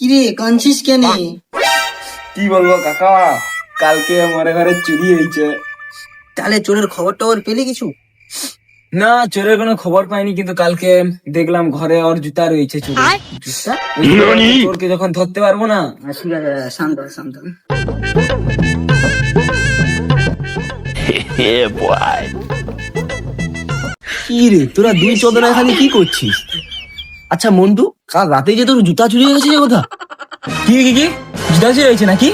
কিরে কাঁদছিস কেন? কি বলবো কাকা, কালকে আমার ঘরে চুরি হয়েছে। তাহলে চোরের খবর টবর পেলি কিছু? না, চোরের কোনো খবর পাইনি, কিন্তু কালকে দেখলাম ঘরে ওর জুতা রয়েছে চুরি। জুতা? চোরকে যখন ধরতে পারবো না। ঠিক আছে, শান্ত হ, শান্ত হ। কি রে, তোরা দুই চোদনা এখানে কি করছিস? আচ্ছা মন্টু, কাল রাতে যে তোর জুতা চুরি হয়ে গেছে যে কথা? কি জুতা চুরি হয়েছে নাকি?